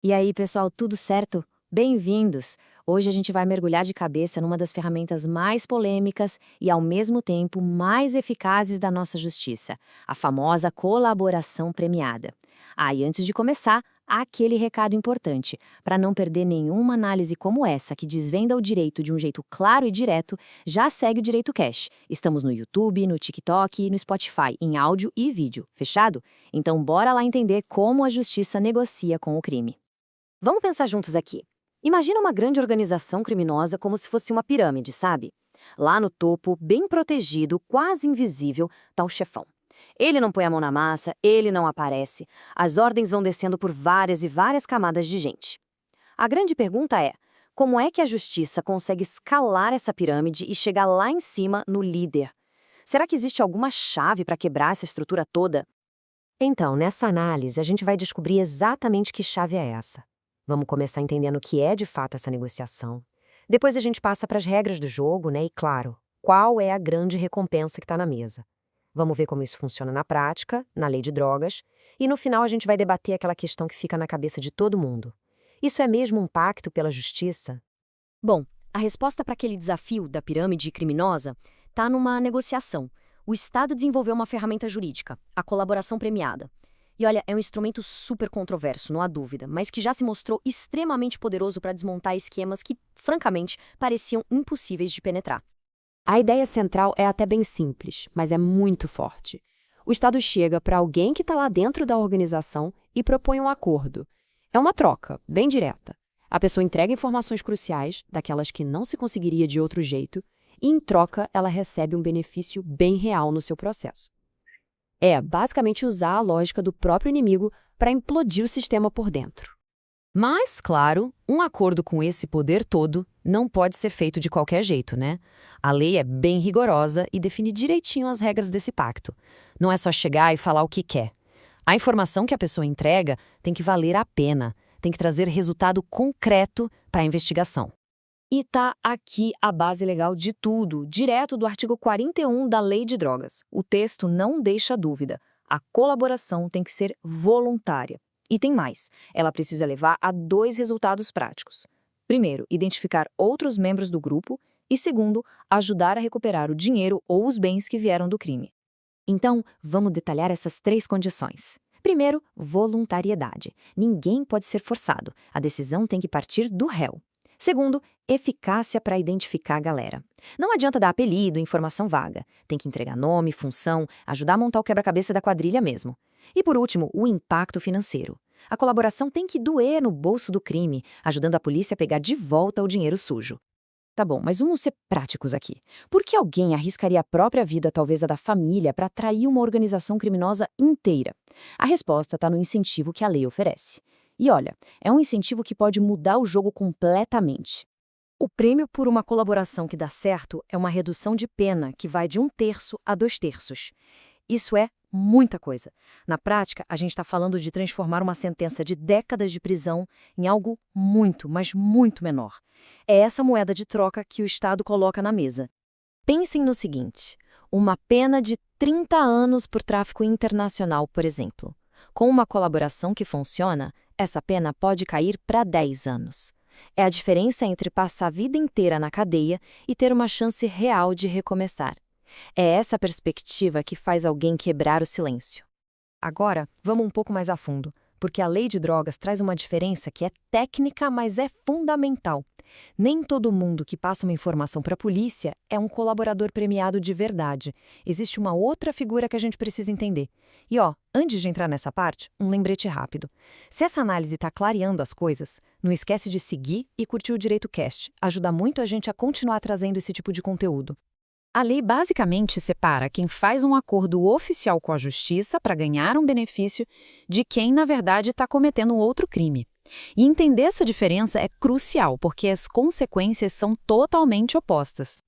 E aí, pessoal, tudo certo? Bem-vindos! Hoje a gente vai mergulhar de cabeça numa das ferramentas mais polêmicas e, ao mesmo tempo, mais eficazes da nossa justiça, a famosa colaboração premiada. E antes de começar, aquele recado importante: para não perder nenhuma análise como essa, que desvenda o direito de um jeito claro e direto, já segue o Direito Cash. Estamos no YouTube, no TikTok e no Spotify, em áudio e vídeo. Fechado? Então, bora lá entender como a justiça negocia com o crime. Vamos pensar juntos aqui. Imagina uma grande organização criminosa como se fosse uma pirâmide, sabe? Lá no topo, bem protegido, quase invisível, tá o chefão. Ele não põe a mão na massa, ele não aparece. As ordens vão descendo por várias e várias camadas de gente. A grande pergunta é: como é que a justiça consegue escalar essa pirâmide e chegar lá em cima, no líder? Será que existe alguma chave para quebrar essa estrutura toda? Então, nessa análise, a gente vai descobrir exatamente que chave é essa. Vamos começar entendendo o que é de fato essa negociação. Depois a gente passa para as regras do jogo, né? E claro, qual é a grande recompensa que está na mesa. Vamos ver como isso funciona na prática, na lei de drogas, e no final a gente vai debater aquela questão que fica na cabeça de todo mundo. Isso é mesmo um pacto pela justiça? Bom, a resposta para aquele desafio da pirâmide criminosa está numa negociação. O Estado desenvolveu uma ferramenta jurídica, a colaboração premiada. E olha, é um instrumento super controverso, não há dúvida, mas que já se mostrou extremamente poderoso para desmontar esquemas que, francamente, pareciam impossíveis de penetrar. A ideia central é até bem simples, mas é muito forte. O Estado chega para alguém que está lá dentro da organização e propõe um acordo. É uma troca, bem direta. A pessoa entrega informações cruciais, daquelas que não se conseguiria de outro jeito, e em troca ela recebe um benefício bem real no seu processo. É, basicamente, usar a lógica do próprio inimigo para implodir o sistema por dentro. Mas, claro, um acordo com esse poder todo não pode ser feito de qualquer jeito, né? A lei é bem rigorosa e define direitinho as regras desse pacto. Não é só chegar e falar o que quer. A informação que a pessoa entrega tem que valer a pena, tem que trazer resultado concreto para a investigação. E tá aqui a base legal de tudo, direto do artigo 41 da Lei de Drogas. O texto não deixa dúvida. A colaboração tem que ser voluntária. E tem mais. Ela precisa levar a 2 resultados práticos. Primeiro, identificar outros membros do grupo. E segundo, ajudar a recuperar o dinheiro ou os bens que vieram do crime. Então, vamos detalhar essas 3 condições. Primeiro, voluntariedade. Ninguém pode ser forçado. A decisão tem que partir do réu. Segundo, eficácia para identificar a galera. Não adianta dar apelido, informação vaga. Tem que entregar nome, função, ajudar a montar o quebra-cabeça da quadrilha mesmo. E por último, o impacto financeiro. A colaboração tem que doer no bolso do crime, ajudando a polícia a pegar de volta o dinheiro sujo. Tá bom, mas vamos ser práticos aqui. Por que alguém arriscaria a própria vida, talvez a da família, para atrair uma organização criminosa inteira? A resposta está no incentivo que a lei oferece. E olha, é um incentivo que pode mudar o jogo completamente. O prêmio por uma colaboração que dá certo é uma redução de pena que vai de 1/3 a 2/3. Isso é muita coisa. Na prática, a gente está falando de transformar uma sentença de décadas de prisão em algo muito, mas muito menor. É essa moeda de troca que o Estado coloca na mesa. Pensem no seguinte: uma pena de 30 anos por tráfico internacional, por exemplo. Com uma colaboração que funciona, essa pena pode cair para 10 anos. É a diferença entre passar a vida inteira na cadeia e ter uma chance real de recomeçar. É essa perspectiva que faz alguém quebrar o silêncio. Agora, vamos um pouco mais a fundo, porque a lei de drogas traz uma diferença que é técnica, mas é fundamental. Nem todo mundo que passa uma informação para a polícia é um colaborador premiado de verdade. Existe uma outra figura que a gente precisa entender. E antes de entrar nessa parte, um lembrete rápido. Se essa análise está clareando as coisas, não esquece de seguir e curtir o Direito Cast. Ajuda muito a gente a continuar trazendo esse tipo de conteúdo. A lei basicamente separa quem faz um acordo oficial com a justiça para ganhar um benefício de quem, na verdade, está cometendo um outro crime. E entender essa diferença é crucial, porque as consequências são totalmente opostas.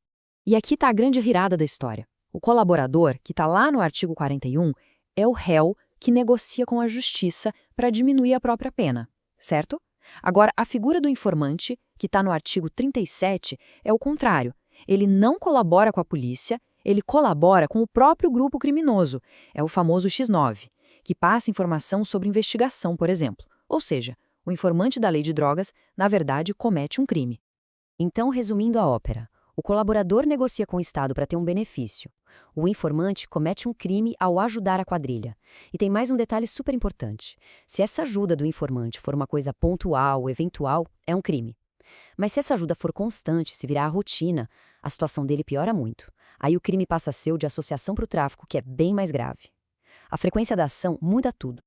E aqui está a grande virada da história. O colaborador, que está lá no artigo 41, é o réu que negocia com a justiça para diminuir a própria pena, certo? Agora, a figura do informante, que está no artigo 37, é o contrário. Ele não colabora com a polícia, ele colabora com o próprio grupo criminoso. É o famoso X9, que passa informação sobre investigação, por exemplo. Ou seja, O informante da lei de drogas, na verdade, comete um crime. Então, resumindo a ópera, o colaborador negocia com o Estado para ter um benefício. O informante comete um crime ao ajudar a quadrilha. E tem mais um detalhe super importante. Se essa ajuda do informante for uma coisa pontual, eventual, é um crime. Mas se essa ajuda for constante, se virar a rotina, a situação dele piora muito. Aí o crime passa a ser o de associação para o tráfico, que é bem mais grave. A frequência da ação muda tudo.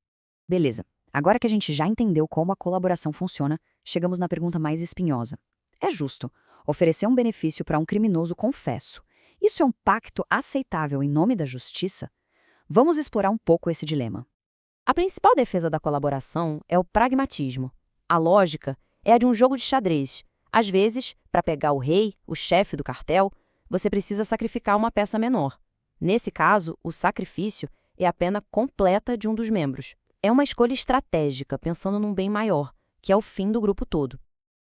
Beleza, agora que a gente já entendeu como a colaboração funciona, chegamos na pergunta mais espinhosa. É justo oferecer um benefício para um criminoso confesso. Isso é um pacto aceitável em nome da justiça? Vamos explorar um pouco esse dilema. A principal defesa da colaboração é o pragmatismo. A lógica é a de um jogo de xadrez. Às vezes, para pegar o rei, o chefe do cartel, você precisa sacrificar uma peça menor. Nesse caso, o sacrifício é a pena completa de um dos membros. É uma escolha estratégica, pensando num bem maior, que é o fim do grupo todo.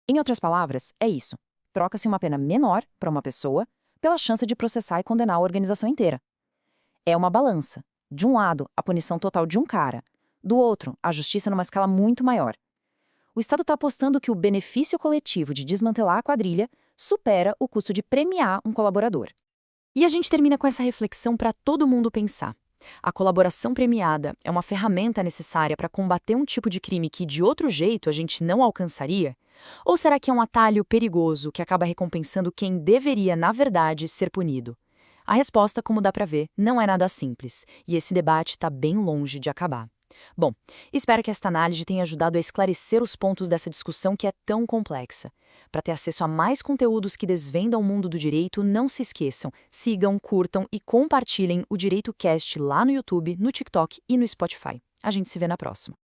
Em outras palavras, é isso. Troca-se uma pena menor para uma pessoa pela chance de processar e condenar a organização inteira. É uma balança. De um lado, a punição total de um cara. Do outro, a justiça numa escala muito maior. O Estado está apostando que o benefício coletivo de desmantelar a quadrilha supera o custo de premiar um colaborador. E a gente termina com essa reflexão para todo mundo pensar. A colaboração premiada é uma ferramenta necessária para combater um tipo de crime que, de outro jeito, a gente não alcançaria? Ou será que é um atalho perigoso que acaba recompensando quem deveria, na verdade, ser punido? A resposta, como dá para ver, não é nada simples, e esse debate está bem longe de acabar. Bom, espero que esta análise tenha ajudado a esclarecer os pontos dessa discussão que é tão complexa. Para ter acesso a mais conteúdos que desvendam o mundo do direito, não se esqueçam, sigam, curtam e compartilhem o Direito Cast lá no YouTube, no TikTok e no Spotify. A gente se vê na próxima.